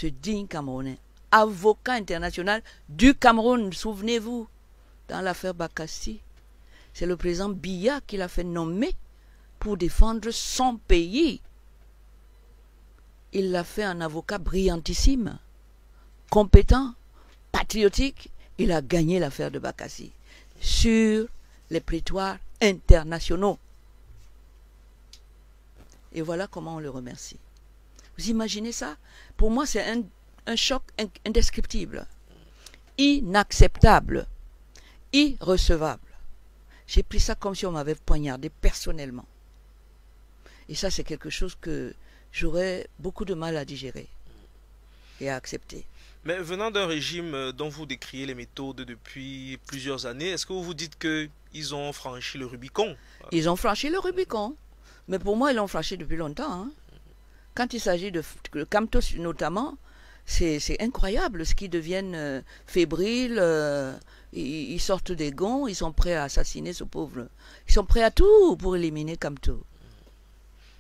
ce digne Camerounais, avocat international du Cameroun, souvenez-vous, dans l'affaire Bakassi, c'est le président Biya qui l'a fait nommer pour défendre son pays. Il l'a fait un avocat brillantissime, compétent, patriotique. Il a gagné l'affaire de Bakassi sur les prétoires internationaux. Et voilà comment on le remercie. Vous imaginez ça? Pour moi, c'est un choc indescriptible, inacceptable, irrecevable. J'ai pris ça comme si on m'avait poignardé personnellement. Et ça, c'est quelque chose que j'aurais beaucoup de mal à digérer et à accepter. Mais venant d'un régime dont vous décriez les méthodes depuis plusieurs années, est-ce que vous vous dites qu'ils ont franchi le Rubicon? Ils ont franchi le Rubicon. Mais pour moi, ils l'ont franchi depuis longtemps. Hein. Quand il s'agit de Camtos notamment, c'est incroyable ce qu'ils deviennent fébriles. Ils sortent des gonds, ils sont prêts à assassiner ce pauvre. Ils sont prêts à tout pour éliminer Camtos.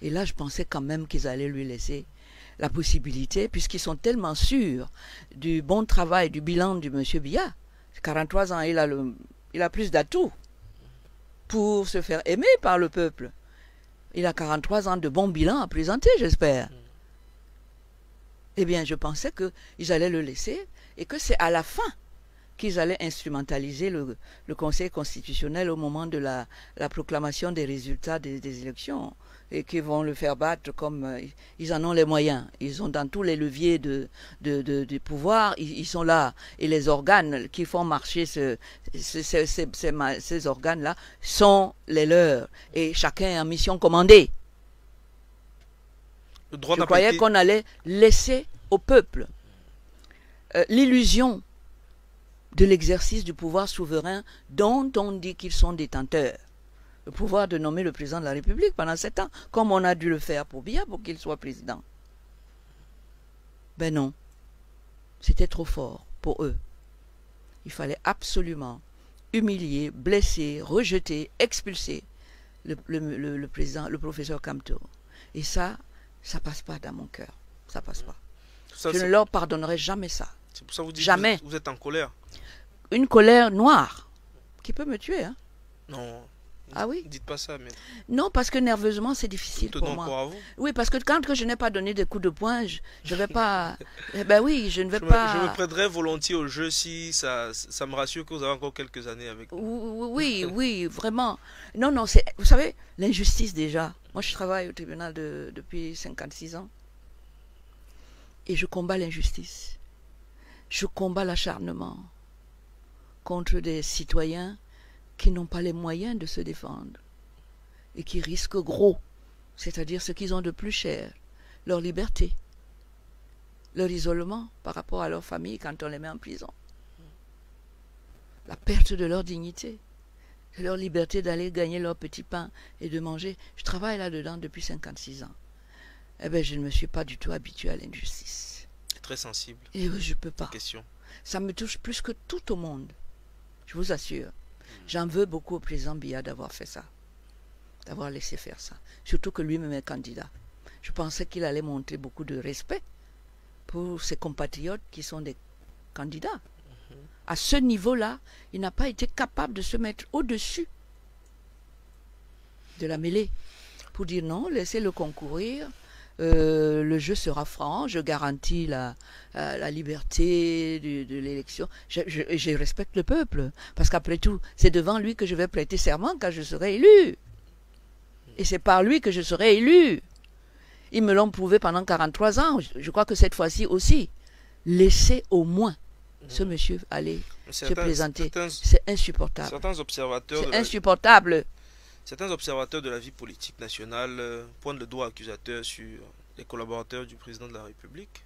Et là, je pensais quand même qu'ils allaient lui laisser la possibilité, puisqu'ils sont tellement sûrs du bon travail, du bilan du monsieur Biya. 43 ans, il a plus d'atouts pour se faire aimer par le peuple. Il a 43 ans de bon bilan à présenter, j'espère. Eh bien, je pensais qu'ils allaient le laisser et que c'est à la fin qu'ils allaient instrumentaliser le Conseil constitutionnel au moment de la proclamation des résultats des élections et qu'ils vont le faire battre comme ils en ont les moyens. Ils ont dans tous les leviers du pouvoir, ils sont là. Et les organes qui font marcher ces organes-là sont les leurs. Et chacun est en mission commandée. Je croyais qu'on allait laisser au peuple l'illusion de l'exercice du pouvoir souverain dont on dit qu'ils sont détenteurs. Le pouvoir de nommer le président de la République pendant 7 ans, comme on a dû le faire pour Biya pour qu'il soit président. Ben non, c'était trop fort pour eux. Il fallait absolument humilier, blesser, rejeter, expulser le président, le professeur Camtos. Et ça passe pas dans mon cœur. Ça passe pas. Je ne leur pardonnerai jamais ça. C'est pour ça que vous dites jamais. Que vous êtes en colère. Une colère noire qui peut me tuer. Hein. Non. Ah oui? Dites pas ça, mais... Non, parce que nerveusement, c'est difficile pour moi. Encore à vous. Oui, parce que quand je n'ai pas donné de coups de poing, je ne vais pas... Ben oui, je ne vais pas... Je me prêterais volontiers au jeu si ça me rassure que vous avez encore quelques années avec nous. Oui, oui, vraiment. Non, non, vous savez, l'injustice déjà. Moi, je travaille au tribunal depuis 56 ans. Et je combats l'injustice. Je combats l'acharnement contre des citoyens qui n'ont pas les moyens de se défendre et qui risquent gros, c'est-à-dire ce qu'ils ont de plus cher, leur liberté, leur isolement par rapport à leur famille quand on les met en prison, la perte de leur dignité, de leur liberté d'aller gagner leur petit pain et de manger. Je travaille là-dedans depuis 56 ans. Eh bien, je ne me suis pas du tout habitué à l'injustice. C'est très sensible. Et je ne peux pas. Question. Ça me touche plus que tout au monde. Je vous assure. J'en veux beaucoup au président Biya d'avoir fait ça. D'avoir laissé faire ça. Surtout que lui-même est candidat. Je pensais qu'il allait montrer beaucoup de respect pour ses compatriotes qui sont des candidats. À ce niveau-là, il n'a pas été capable de se mettre au-dessus de la mêlée pour dire non, laissez-le concourir. Le jeu sera franc, je garantis la liberté de l'élection. Je respecte le peuple, parce qu'après tout, c'est devant lui que je vais prêter serment quand je serai élu. Et c'est par lui que je serai élu. Ils me l'ont prouvé pendant 43 ans. Je crois que cette fois-ci aussi, laissez au moins ce monsieur aller se présenter. C'est insupportable. Certains observateurs... C'est insupportable. Certains observateurs de la vie politique nationale pointent le doigt accusateur sur les collaborateurs du président de la République.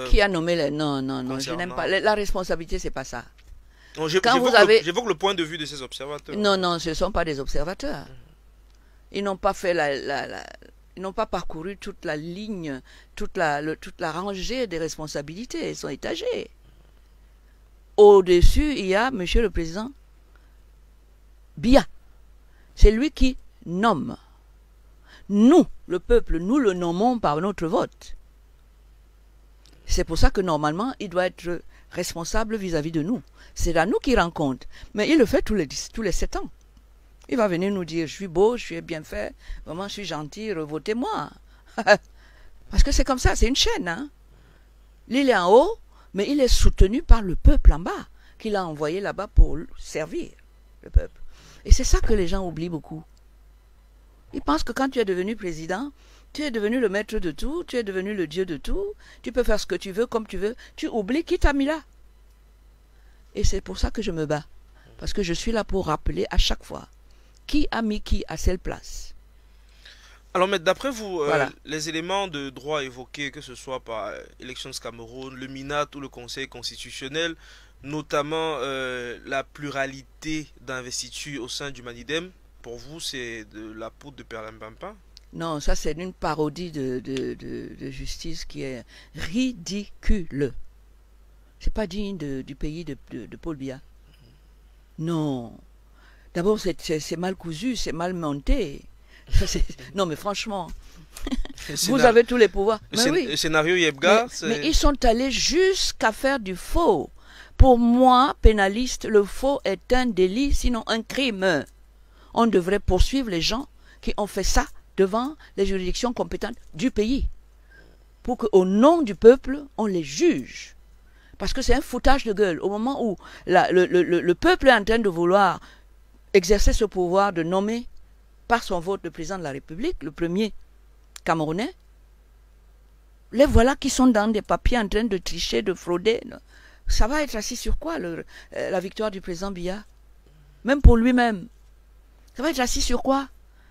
Qui a nommé les... Non, non, non, je n'aime pas. La responsabilité, c'est pas ça. J'évoque le point de vue de ces observateurs. Non, non, ce ne sont pas des observateurs. Ils n'ont pas fait ils n'ont pas parcouru toute la ligne, toute la rangée des responsabilités. Ils sont étagés. Au-dessus, il y a monsieur le président Biya. C'est lui qui nomme. Nous, le peuple, nous le nommons par notre vote. C'est pour ça que normalement, il doit être responsable vis-à-vis de nous. C'est à nous qu'il rend compte. Mais il le fait tous les 7 ans. Il va venir nous dire, je suis beau, je suis bien fait, vraiment je suis gentil, votez-moi. Parce que c'est comme ça, c'est une chaîne. Hein? Il est en haut, mais il est soutenu par le peuple en bas, qu'il a envoyé là-bas pour servir le peuple. Et c'est ça que les gens oublient beaucoup. Ils pensent que quand tu es devenu président, tu es devenu le maître de tout, tu es devenu le dieu de tout, tu peux faire ce que tu veux, comme tu veux, tu oublies qui t'a mis là. Et c'est pour ça que je me bats. Parce que je suis là pour rappeler à chaque fois qui a mis qui à cette place. Alors, mais d'après vous, Voilà. les éléments de droit évoqués, que ce soit par Elections Cameroun, le MINAT ou le Conseil constitutionnel, notamment la pluralité d'investiture au sein du Manidem, pour vous, c'est de la poudre de perlimpinpin? Non, ça c'est une parodie de justice qui est ridicule. C'est pas digne du pays de Paul Biya. Non. D'abord, c'est mal cousu, c'est mal monté. Non, mais franchement, vous avez tous les pouvoirs. Mais oui. Le scénario Yebga, mais ils sont allés jusqu'à faire du faux. Pour moi, pénaliste, le faux est un délit, sinon un crime. On devrait poursuivre les gens qui ont fait ça devant les juridictions compétentes du pays. Pour qu'au nom du peuple, on les juge. Parce que c'est un foutage de gueule. Au moment où le peuple est en train de vouloir exercer ce pouvoir de nommer par son vote le président de la République, le premier Camerounais, les voilà qui sont dans des papiers en train de tricher, de frauder. Ça va être assis sur quoi la victoire du président Biya? Même pour lui-même. Ça va être assis sur quoi?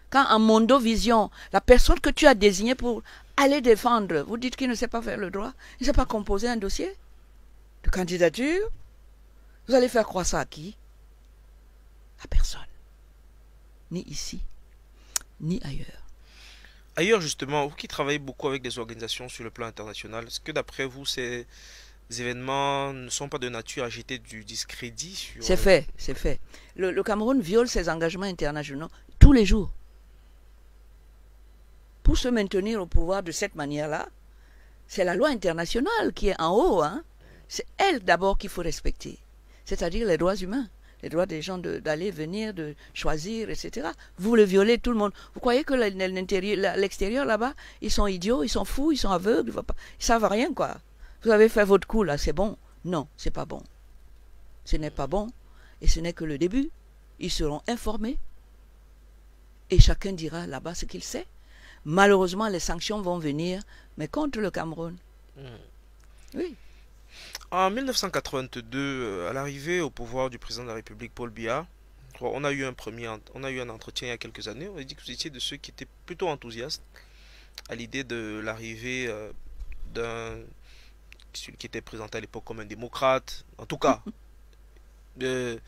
Quand en Mondo Vision, la personne que tu as désignée pour aller défendre, vous dites qu'il ne sait pas faire le droit, il ne sait pas composer un dossier de candidature, vous allez faire croire ça à qui? À personne. Ni ici, ni ailleurs. Ailleurs, justement, vous qui travaillez beaucoup avec des organisations sur le plan international, est-ce que d'après vous, ces événements ne sont pas de nature à jeter du discrédit sur... C'est fait, c'est fait. Le Cameroun viole ses engagements internationaux tous les jours. Pour se maintenir au pouvoir de cette manière-là, c'est la loi internationale qui est en haut. Hein? C'est elle d'abord qu'il faut respecter. C'est-à-dire les droits humains, les droits des gens d'aller, venir, de choisir, etc. Vous le violez, tout le monde. Vous croyez que l'extérieur là-bas, ils sont idiots, ils sont fous, ils sont aveugles, ils ne savent rien, quoi. Vous avez fait votre coup là, c'est bon? Non, c'est pas bon. Ce n'est pas bon et ce n'est que le début. Ils seront informés et chacun dira là-bas ce qu'il sait. Malheureusement, les sanctions vont venir, mais contre le Cameroun. Oui. En 1982, à l'arrivée au pouvoir du président de la République, Paul Biya, on a eu un entretien il y a quelques années. On a dit que vous étiez de ceux qui étaient plutôt enthousiastes à l'idée de l'arrivée celui qui était présenté à l'époque comme un démocrate. En tout cas, il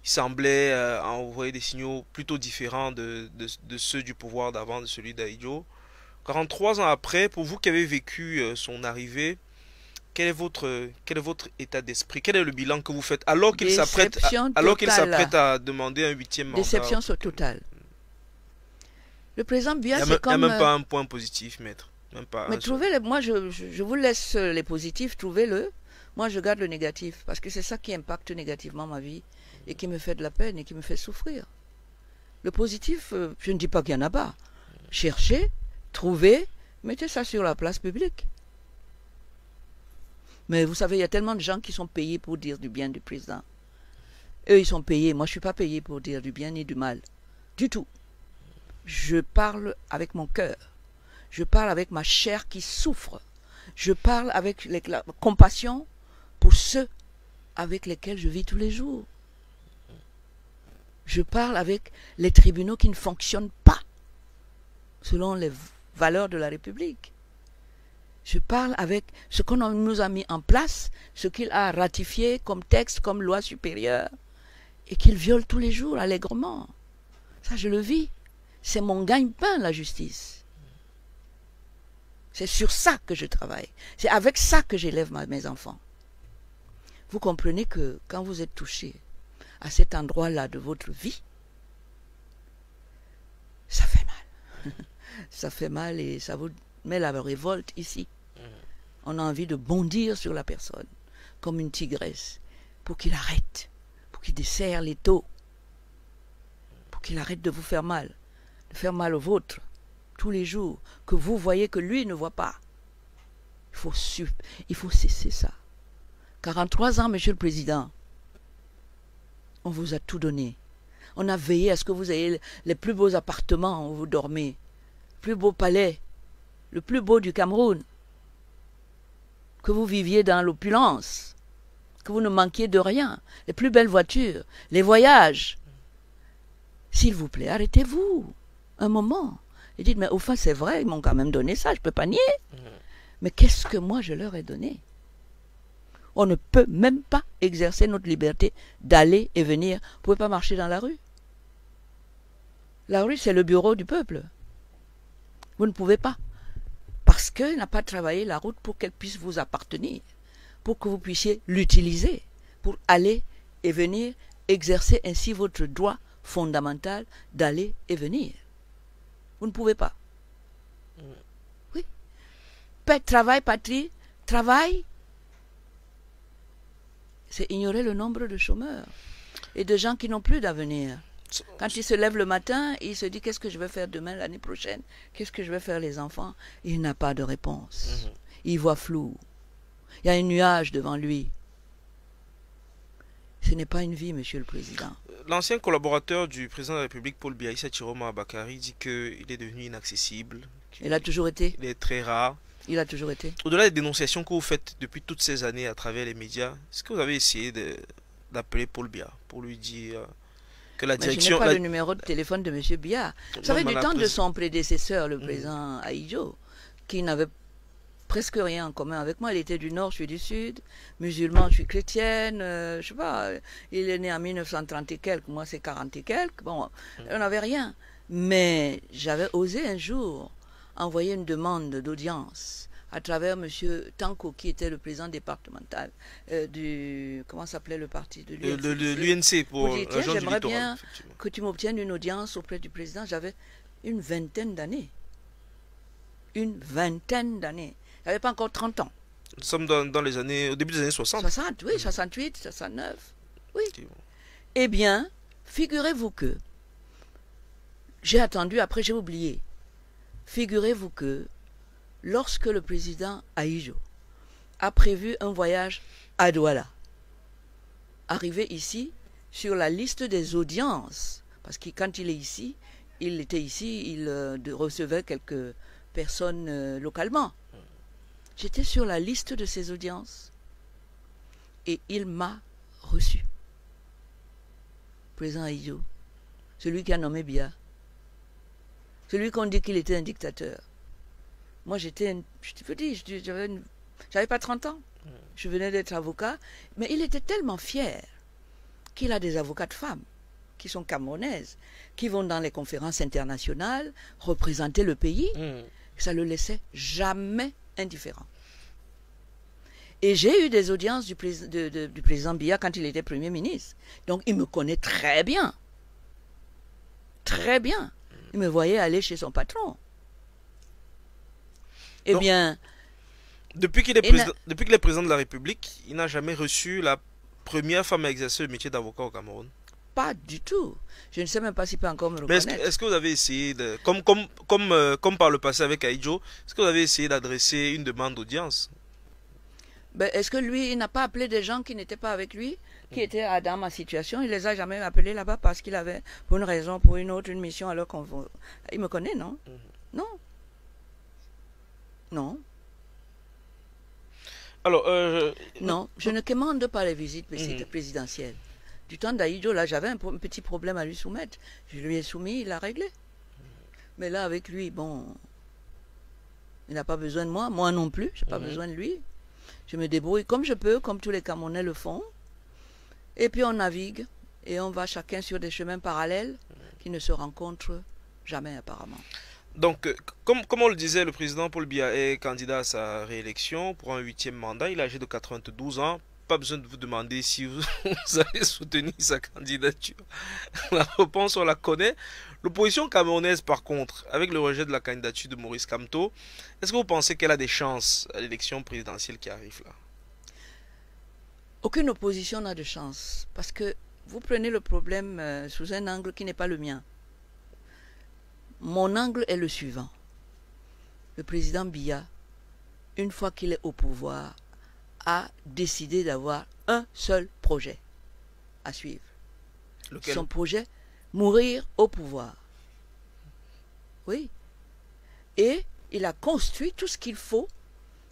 semblait envoyer des signaux plutôt différents de ceux du pouvoir d'avant, de celui d'Ahidjo. 43 ans après, pour vous qui avez vécu son arrivée, quel est votre état d'esprit? Quel est le bilan que vous faites alors qu'il s'apprête à demander un 8e mandat? Déception totale. Le président Biya, c'est comme... Il n'y a même pas un point positif, maître. Même pas. Mais moi, je vous laisse les positifs, trouvez-le. Moi, je garde le négatif, parce que c'est ça qui impacte négativement ma vie, et qui me fait de la peine, et qui me fait souffrir. Le positif, je ne dis pas qu'il n'y en a pas. Cherchez, trouvez, mettez ça sur la place publique. Mais vous savez, il y a tellement de gens qui sont payés pour dire du bien du président. Eux, ils sont payés. Moi, je ne suis pas payé pour dire du bien ni du mal. Du tout. Je parle avec mon cœur. Je parle avec ma chair qui souffre. Je parle avec la compassion pour ceux avec lesquels je vis tous les jours. Je parle avec les tribunaux qui ne fonctionnent pas selon les valeurs de la République. Je parle avec ce qu'on nous a mis en place, ce qu'il a ratifié comme texte, comme loi supérieure, et qu'il viole tous les jours allègrement. Ça, je le vis. C'est mon gagne-pain, la justice. C'est sur ça que je travaille. C'est avec ça que j'élève mes enfants. Vous comprenez que quand vous êtes touché à cet endroit-là de votre vie, ça fait mal. Ça fait mal et ça vous met la révolte ici. On a envie de bondir sur la personne, comme une tigresse, pour qu'il arrête, pour qu'il desserre les taux, pour qu'il arrête de vous faire mal, de faire mal au vôtre, tous les jours, que vous voyez que lui ne voit pas. Il faut cesser ça. 43 ans, Monsieur le Président, on vous a tout donné. On a veillé à ce que vous ayez les plus beaux appartements où vous dormez, le plus beau palais, le plus beau du Cameroun, que vous viviez dans l'opulence, que vous ne manquiez de rien, les plus belles voitures, les voyages. S'il vous plaît, arrêtez-vous un moment et dites, mais au fond c'est vrai, ils m'ont quand même donné ça, je ne peux pas nier. Mais qu'est-ce que moi je leur ai donné? On ne peut même pas exercer notre liberté d'aller et venir. Vous ne pouvez pas marcher dans la rue. La rue, c'est le bureau du peuple. Vous ne pouvez pas. Parce qu'il n'a pas travaillé la route pour qu'elle puisse vous appartenir. Pour que vous puissiez l'utiliser. Pour aller et venir, exercer ainsi votre droit fondamental d'aller et venir. Vous ne pouvez pas. Oui. Travail, patrie, travail, c'est ignorer le nombre de chômeurs et de gens qui n'ont plus d'avenir. Quand il se lève le matin, il se dit qu'est-ce que je vais faire demain, l'année prochaine, qu'est-ce que je vais faire les enfants. Il n'a pas de réponse. Il voit flou. Il y a un nuage devant lui. Ce n'est pas une vie, Monsieur le Président. L'ancien collaborateur du président de la République, Paul Biya, Issa Chiroma Bakary, dit qu'il est devenu inaccessible. Il a toujours été. Il est très rare. Il a toujours été. Au-delà des dénonciations que vous faites depuis toutes ces années à travers les médias, est-ce que vous avez essayé d'appeler Paul Biya pour lui dire que la direction... Je n'ai pas le numéro de téléphone de M. Biya. Vous savez, du temps de son prédécesseur, le président Ahidjo, qui n'avait presque rien en commun avec moi. Il était du Nord, je suis du Sud, musulman, je suis chrétienne, je sais pas, il est né en 1930 et quelques, moi c'est 40 et quelques, bon, on n'avait rien. Mais j'avais osé un jour envoyer une demande d'audience à travers M. Tanko, qui était le président départemental du... Comment s'appelait le parti de l'UNC pour dire, j'aimerais bien que tu m'obtiennes une audience auprès du président. J'avais une vingtaine d'années. Une vingtaine d'années. Il n'avait pas encore 30 ans. Nous sommes dans les années... au début des années 60. 60, oui, 68, 69. Oui. Eh bien, figurez-vous que... J'ai attendu, après j'ai oublié. Figurez-vous que lorsque le président Ahidjo a prévu un voyage à Douala, arrivé ici, sur la liste des audiences, parce que quand il est ici, il était ici, il recevait quelques personnes localement. J'étais sur la liste de ces audiences et il m'a reçu. Président Ahidjo, celui qui a nommé Biya. Celui qu'on dit qu'il était un dictateur. Moi, j'étais, je te dis, j'avais pas 30 ans. Je venais d'être avocat. Mais il était tellement fier qu'il a des avocates femmes qui sont camerounaises, qui vont dans les conférences internationales représenter le pays. Ça ne le laissait jamais indifférent. Et j'ai eu des audiences du président Biya quand il était Premier ministre. Donc, il me connaît très bien. Très bien. Il me voyait aller chez son patron. Eh bien... Depuis qu'il est président de la République, il n'a jamais reçu la première femme à exercer le métier d'avocat au Cameroun. Pas du tout. Je ne sais même pas s'il peut encore me reconnaître. Mais est-ce que vous avez essayé, comme par le passé avec Ahidjo, est-ce que vous avez essayé d'adresser une demande d'audience? Ben, est-ce que lui, il n'a pas appelé des gens qui n'étaient pas avec lui, qui étaient dans ma situation? Il les a jamais appelés là-bas parce qu'il avait, pour une raison, pour une autre, une mission, alors qu'on... Il me connaît, non? Non. Non. Alors, non, je ne commande pas les visites présidentielles. Du temps d'Ahidjo, là, j'avais un petit problème à lui soumettre. Je lui ai soumis, il l'a réglé. Mais là, avec lui, bon... Il n'a pas besoin de moi, moi non plus, je n'ai pas besoin de lui. Je me débrouille comme je peux, comme tous les Camerounais le font. Et puis on navigue, et on va chacun sur des chemins parallèles qui ne se rencontrent jamais apparemment. Donc, comme on le disait, le président Paul Biya est candidat à sa réélection pour un 8e mandat. Il est âgé de 92 ans. pas besoin de vous demander si vous, vous allez soutenir sa candidature. La réponse, on la connaît. L'opposition camerounaise, par contre, avec le rejet de la candidature de Maurice Kamto, est-ce que vous pensez qu'elle a des chances à l'élection présidentielle qui arrive là? Aucune opposition n'a de chance, parce que vous prenez le problème sous un angle qui n'est pas le mien. Mon angle est le suivant. Le président Biya, une fois qu'il est au pouvoir, a décidé d'avoir un seul projet à suivre. Lequel? Son projet, mourir au pouvoir. Oui. Et il a construit tout ce qu'il faut,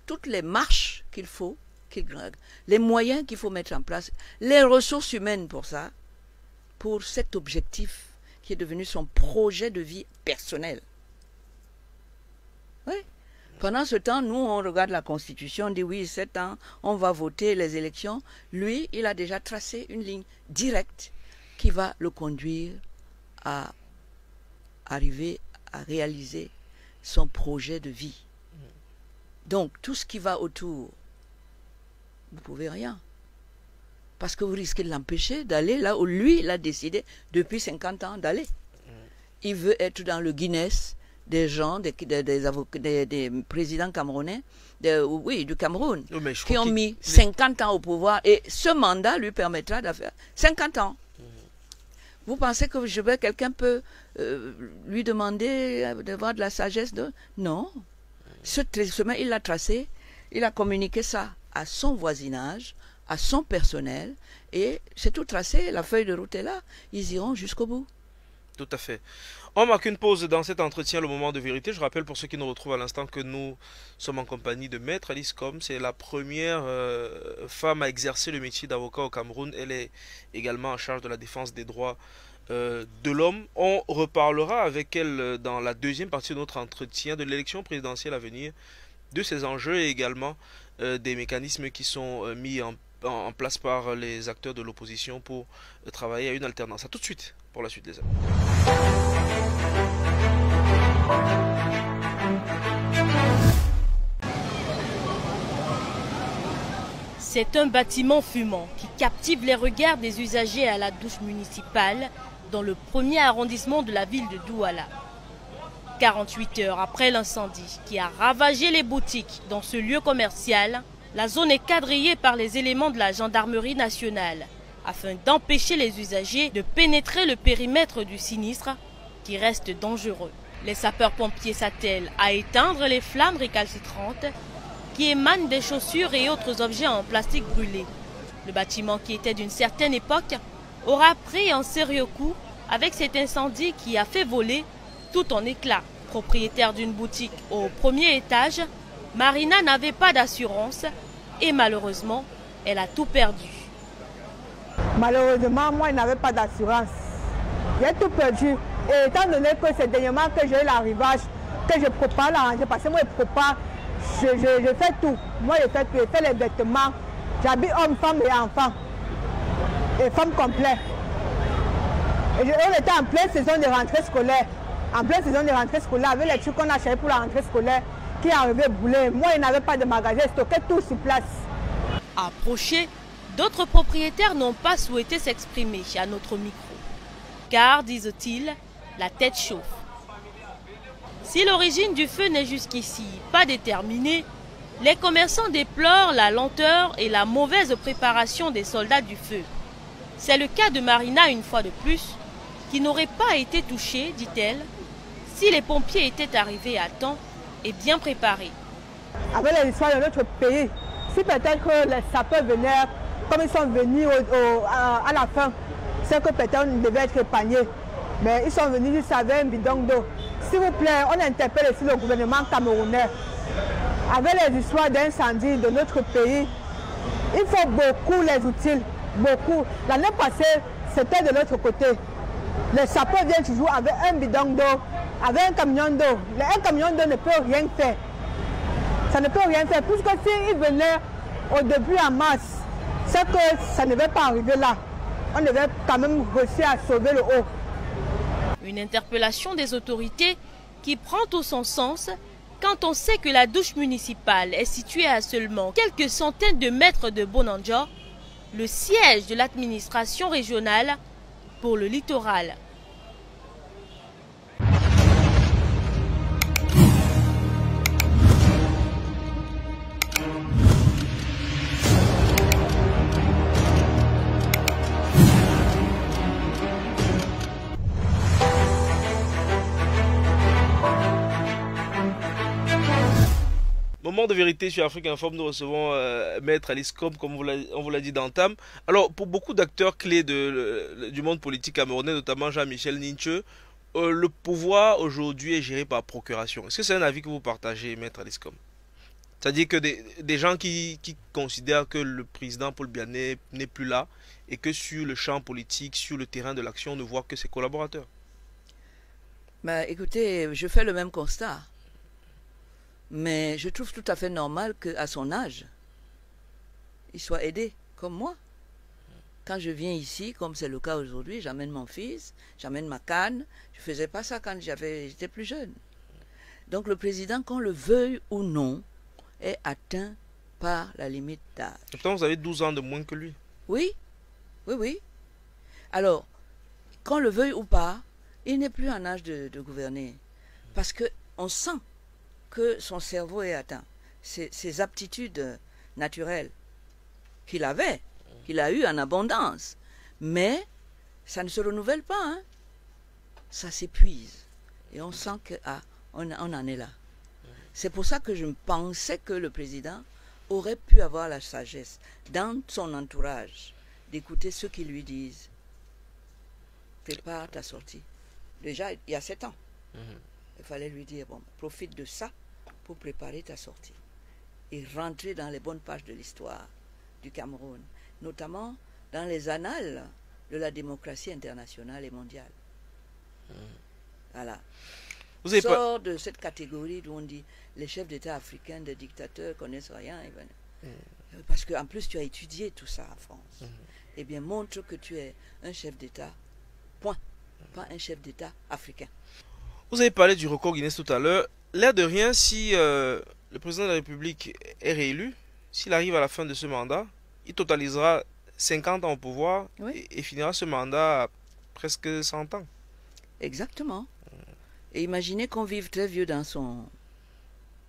toutes les marches qu'il faut, les moyens qu'il faut mettre en place, les ressources humaines pour ça, pour cet objectif qui est devenu son projet de vie personnel. Oui. Pendant ce temps, nous, on regarde la Constitution, on dit oui, 7 ans, on va voter les élections. Lui, il a déjà tracé une ligne directe qui va le conduire à arriver à réaliser son projet de vie. Donc, tout ce qui va autour, vous ne pouvez rien. Parce que vous risquez de l'empêcher d'aller là où lui, il a décidé depuis 50 ans d'aller. Il veut être dans le Guinness des gens, des présidents camerounais, du Cameroun, Oui, qui ont mis 50 ans au pouvoir. Et ce mandat lui permettra de faire 50 ans. Vous pensez que quelqu'un peut lui demander d'avoir de la sagesse Non. Ce chemin, il l'a tracé, il a communiqué ça à son voisinage, à son personnel, et c'est tout tracé, la feuille de route est là, ils iront jusqu'au bout. Tout à fait. On marque une pause dans cet entretien, le moment de vérité. Je rappelle pour ceux qui nous retrouvent à l'instant que nous sommes en compagnie de Maître Alice Com. C'est la première femme à exercer le métier d'avocat au Cameroun. Elle est également en charge de la défense des droits de l'homme. On reparlera avec elle dans la deuxième partie de notre entretien de l'élection présidentielle à venir, de ses enjeux et également des mécanismes qui sont mis en place par les acteurs de l'opposition pour travailler à une alternance. A tout de suite pour la suite des amis. C'est un bâtiment fumant qui captive les regards des usagers à la douche municipale dans le premier arrondissement de la ville de Douala. 48 heures après l'incendie qui a ravagé les boutiques dans ce lieu commercial, la zone est quadrillée par les éléments de la gendarmerie nationale afin d'empêcher les usagers de pénétrer le périmètre du sinistre qui reste dangereux. Les sapeurs-pompiers s'attellent à éteindre les flammes récalcitrantes qui émanent des chaussures et autres objets en plastique brûlés. Le bâtiment qui était d'une certaine époque aura pris un sérieux coup avec cet incendie qui a fait voler tout en éclats. Propriétaire d'une boutique au premier étage, Marina n'avait pas d'assurance et malheureusement, elle a tout perdu. Malheureusement, moi, je n'avais pas d'assurance. J'ai tout perdu. Et étant donné que c'est dernièrement que j'ai eu l'arrivage, que je prépare l'arranger, parce que moi, je prépare, je fais tout. Moi, je fais les vêtements. J'habille hommes, femmes et enfants. Et femmes complètes. Et on était en pleine saison de rentrée scolaire. En pleine saison de rentrée scolaire, avec les trucs qu'on a achetés pour la rentrée scolaire, qui arrivaient brûlés. Moi, il n'avait pas de magasin, je stockais tout sur place. Approchés, d'autres propriétaires n'ont pas souhaité s'exprimer à notre micro. Car, disent-ils, la tête chauffe. Si l'origine du feu n'est jusqu'ici pas déterminée, les commerçants déplorent la lenteur et la mauvaise préparation des soldats du feu. C'est le cas de Marina une fois de plus, qui n'aurait pas été touchée, dit-elle, si les pompiers étaient arrivés à temps et bien préparés. Avec l'histoire de notre pays, si peut-être que les sapeurs venaient, comme ils sont venus à la fin, c'est que peut-être on devait être épargné. Mais ils sont venus juste avec un bidon d'eau. S'il vous plaît, on interpelle ici le gouvernement camerounais. Avec les histoires d'incendie de notre pays, il faut beaucoup les outils, beaucoup. L'année passée, c'était de l'autre côté. Les sapeurs viennent toujours avec un bidon d'eau, avec un camion d'eau. Un camion d'eau ne peut rien faire. Ça ne peut rien faire. Puisque s'ils venaient au début en mars, c'est que ça ne devait pas arriver là. On devait quand même réussir à sauver le haut. Une interpellation des autorités qui prend tout son sens quand on sait que la douche municipale est située à seulement quelques centaines de mètres de Bonanjo le siège de l'administration régionale pour le littoral. Moment de vérité sur Afrique Informe, nous recevons Maître Alice Combes, comme on vous l'a dit d'entame. Alors, pour beaucoup d'acteurs clés du monde politique camerounais, notamment Jean-Michel Ninche, le pouvoir aujourd'hui est géré par procuration. Est-ce que c'est un avis que vous partagez, Maître Alice Combes? C'est-à-dire que des gens qui considèrent que le président Paul Biya n'est plus là et que sur le champ politique, sur le terrain de l'action, on ne voit que ses collaborateurs. Ben, écoutez, je fais le même constat. Mais je trouve tout à fait normal qu'à son âge, il soit aidé, comme moi. Quand je viens ici, comme c'est le cas aujourd'hui, j'amène mon fils, j'amène ma canne. Je ne faisais pas ça quand j'étais plus jeune. Donc le président, qu'on le veuille ou non, est atteint par la limite d'âge. Pourtant, vous avez 12 ans de moins que lui. Oui, oui, oui. Alors, qu'on le veuille ou pas, il n'est plus en âge de gouverner. Parce qu'on sent que son cerveau est atteint. Ses aptitudes naturelles qu'il avait, qu'il a eues en abondance. Mais ça ne se renouvelle pas. Hein. Ça s'épuise. Et on sent qu'on en est là. C'est pour ça que je pensais que le président aurait pu avoir la sagesse dans son entourage d'écouter ceux qui lui disent « Prépare ta sortie ». Déjà, il y a 7 ans. Il fallait lui dire, bon, profite de ça pour préparer ta sortie et rentrer dans les bonnes pages de l'histoire du Cameroun, notamment dans les annales de la démocratie internationale et mondiale. Voilà. Vous avez Sort de cette catégorie où on dit les chefs d'État africains, des dictateurs connaissent rien. Parce qu'en plus tu as étudié tout ça en France. Eh bien, montre que tu es un chef d'État, point. Pas un chef d'État africain. Vous avez parlé du record Guinness tout à l'heure. L'air de rien, si le président de la République est réélu, s'il arrive à la fin de ce mandat, il totalisera 50 ans au pouvoir et finira ce mandat à presque 100 ans. Exactement. Et imaginez qu'on vive très vieux dans son...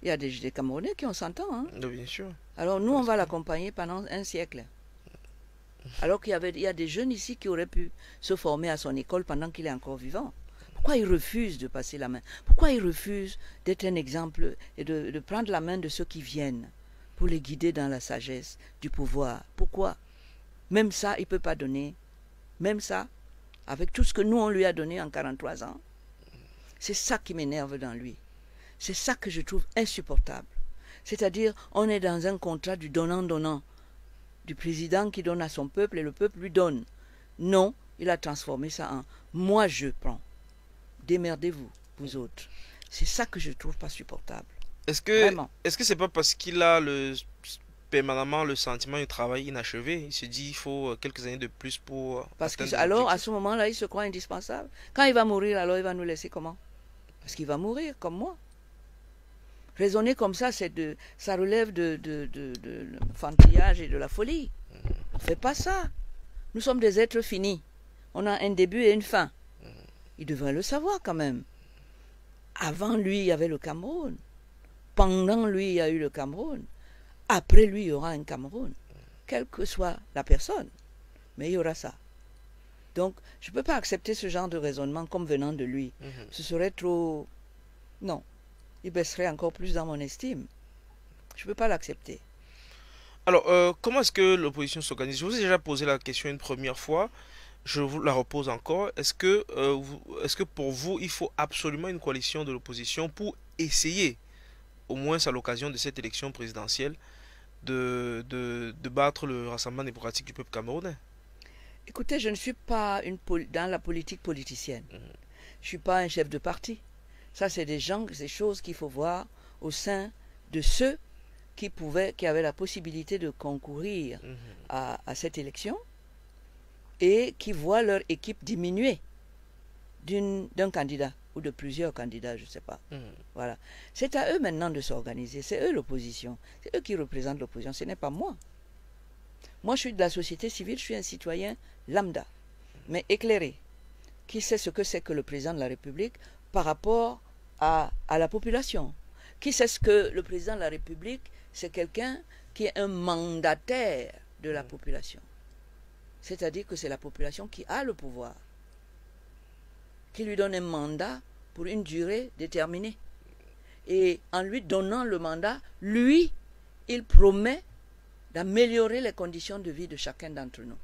Il y a des Camerounais qui ont 100 ans. Hein? Bien sûr. Alors nous, on va l'accompagner pendant un siècle. Alors qu'il y a des jeunes ici qui auraient pu se former à son école pendant qu'il est encore vivant. Pourquoi il refuse de passer la main? Pourquoi il refuse d'être un exemple et de prendre la main de ceux qui viennent pour les guider dans la sagesse du pouvoir? Pourquoi? Même ça, il ne peut pas donner. Même ça, avec tout ce que nous, on lui a donné en 43 ans. C'est ça qui m'énerve dans lui. C'est ça que je trouve insupportable. C'est-à-dire, on est dans un contrat du donnant-donnant, du président qui donne à son peuple et le peuple lui donne. Non, il a transformé ça en « moi je prends ». Démerdez-vous, vous autres. C'est ça que je trouve pas supportable. Est-ce que c'est pas parce qu'il a permanemment le sentiment du travail inachevé? Il se dit il faut quelques années de plus pour... Parce que alors, à ce moment-là, il se croit indispensable. Quand il va mourir, alors il va nous laisser comment? Parce qu'il va mourir, comme moi. Raisonner comme ça, ça relève de l'enfantillage et de la folie. On ne fait pas ça. Nous sommes des êtres finis. On a un début et une fin. Il devrait le savoir quand même. Avant lui, il y avait le Cameroun. Pendant lui, il y a eu le Cameroun. Après lui, il y aura un Cameroun. Quelle que soit la personne. Mais il y aura ça. Donc, je ne peux pas accepter ce genre de raisonnement comme venant de lui. Ce serait trop... Non. Il baisserait encore plus dans mon estime. Je ne peux pas l'accepter. Alors, comment est-ce que l'opposition s'organise? Je vous ai déjà posé la question une première fois. Je vous la repose encore. Est-ce que pour vous, il faut absolument une coalition de l'opposition pour essayer, au moins à l'occasion de cette élection présidentielle, de battre le Rassemblement démocratique du peuple camerounais? Écoutez, je ne suis pas dans la politique politicienne. Je ne suis pas un chef de parti. Ça, c'est des choses qu'il faut voir au sein de ceux qui avaient la possibilité de concourir à cette élection et qui voient leur équipe diminuer d'un candidat ou de plusieurs candidats, je ne sais pas. Voilà. C'est à eux maintenant de s'organiser. C'est eux l'opposition. C'est eux qui représentent l'opposition. Ce n'est pas moi. Moi, je suis de la société civile, je suis un citoyen lambda, mais éclairé, qui sait ce que c'est que le président de la République par rapport à la population. Qui sait ce que le président de la République, c'est quelqu'un qui est un mandataire de la population. C'est-à-dire que c'est la population qui a le pouvoir, qui lui donne un mandat pour une durée déterminée. Et en lui donnant le mandat, lui, il promet d'améliorer les conditions de vie de chacun d'entre nous.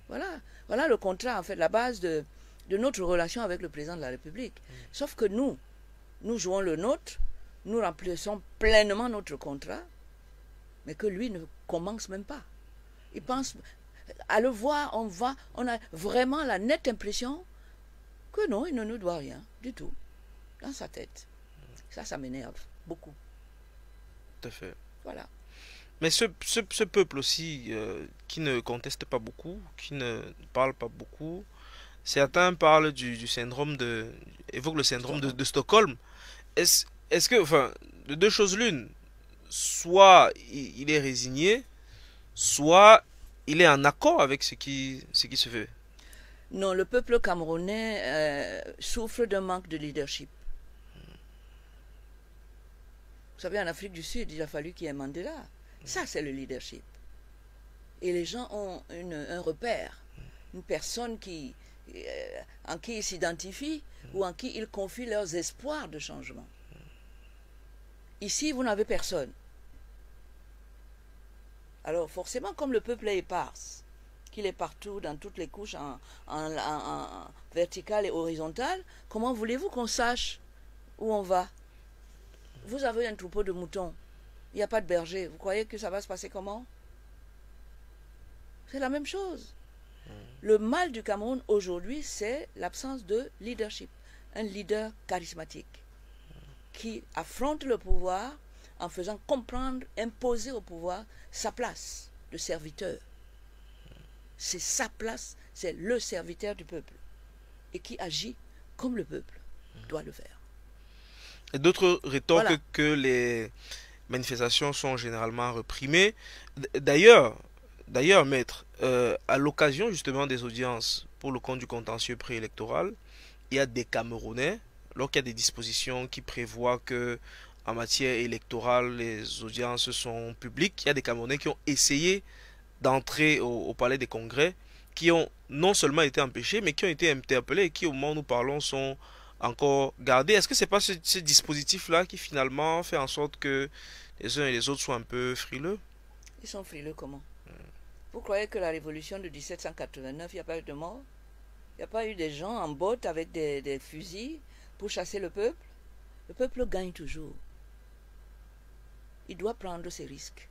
Voilà le contrat, en fait, la base de notre relation avec le président de la République. Sauf que nous jouons le nôtre, nous remplissons pleinement notre contrat, mais que lui ne commence même pas. Il pense, à le voir, on a vraiment la nette impression que non, il ne nous doit rien du tout, dans sa tête. Ça m'énerve beaucoup. Tout à fait. Voilà. Mais ce peuple aussi, qui ne conteste pas beaucoup, qui ne parle pas beaucoup, certains parlent du syndrome évoquent le syndrome de Stockholm. Est-ce que, enfin, de deux choses l'une, soit il est résigné, soit il est en accord avec ce qui se fait. Non, le peuple camerounais souffre d'un manque de leadership. Vous savez, en Afrique du Sud, il a fallu qu'il y ait Mandela. Ça, c'est le leadership. Et les gens ont un repère, une personne en qui ils s'identifient ou en qui ils confient leurs espoirs de changement. Ici, vous n'avez personne. Alors, forcément, comme le peuple est éparse, qu'il est partout, dans toutes les couches, en verticale et horizontale, comment voulez-vous qu'on sache où on va? Vous avez un troupeau de moutons, il n'y a pas de berger. Vous croyez que ça va se passer comment? C'est la même chose. Le mal du Cameroun aujourd'hui, c'est l'absence de leadership. Un leader charismatique qui affronte le pouvoir en faisant comprendre, imposer au pouvoir sa place de serviteur. C'est sa place, c'est le serviteur du peuple. Et qui agit comme le peuple doit le faire. Et d'autres rétorquent Voilà. que les manifestations sont généralement réprimées. D'ailleurs, maître, à l'occasion justement des audiences pour le compte du contentieux préélectoral, il y a des Camerounais, lorsqu'il y a des dispositions qui prévoient que en matière électorale, les audiences sont publiques, il y a des Camerounais qui ont essayé d'entrer au palais des congrès, qui ont non seulement été empêchés, mais qui ont été interpellés et qui, au moment où nous parlons, sont encore gardés. Est-ce que c'est pas ce dispositif-là qui finalement fait en sorte que les uns et les autres soient un peu frileux? Ils sont frileux comment? Vous croyez que la révolution de 1789, il n'y a pas eu de mort? Il n'y a pas eu des gens en botte avec des fusils pour chasser le peuple? Le peuple gagne toujours. Il doit prendre ses risques.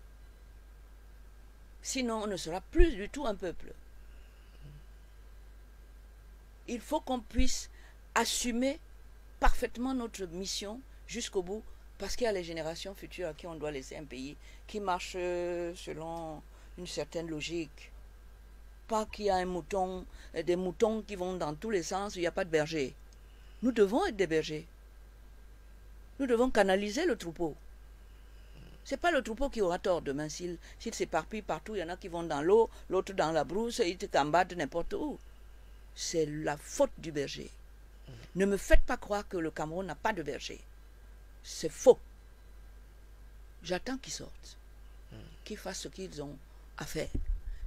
Sinon, on ne sera plus du tout un peuple. Il faut qu'on puisse assumer parfaitement notre mission jusqu'au bout, parce qu'il y a les générations futures à qui on doit laisser un pays qui marche selon une certaine logique. Pas qu'il y a des moutons qui vont dans tous les sens, il n'y a pas de berger. Nous devons être des bergers. Nous devons canaliser le troupeau. C'est pas le troupeau qui aura tort demain s'il s'éparpille partout. Il y en a qui vont dans l'eau, l'autre dans la brousse, ils te combattent n'importe où. C'est la faute du berger. Ne me faites pas croire que le Cameroun n'a pas de berger. C'est faux. J'attends qu'ils sortent, qu'ils fassent ce qu'ils ont à faire.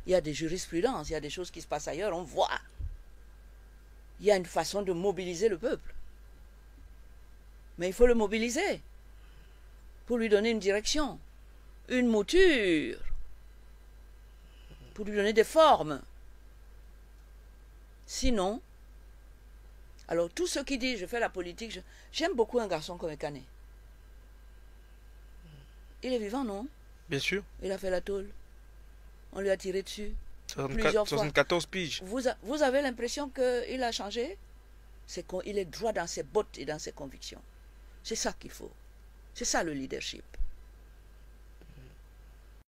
Il y a des jurisprudences, il y a des choses qui se passent ailleurs, on voit. Il y a une façon de mobiliser le peuple. Mais il faut le mobiliser pour lui donner une direction, une mouture, pour lui donner des formes. Sinon, alors tous ceux qui disent je fais la politique, j'aime beaucoup un garçon comme Ekane. Il est vivant, non? Bien sûr. Il a fait la tôle. On lui a tiré dessus plusieurs fois. 74 piges. Vous avez l'impression qu'il a changé? C'est qu'il est droit dans ses bottes et dans ses convictions. C'est ça qu'il faut. C'est ça le leadership.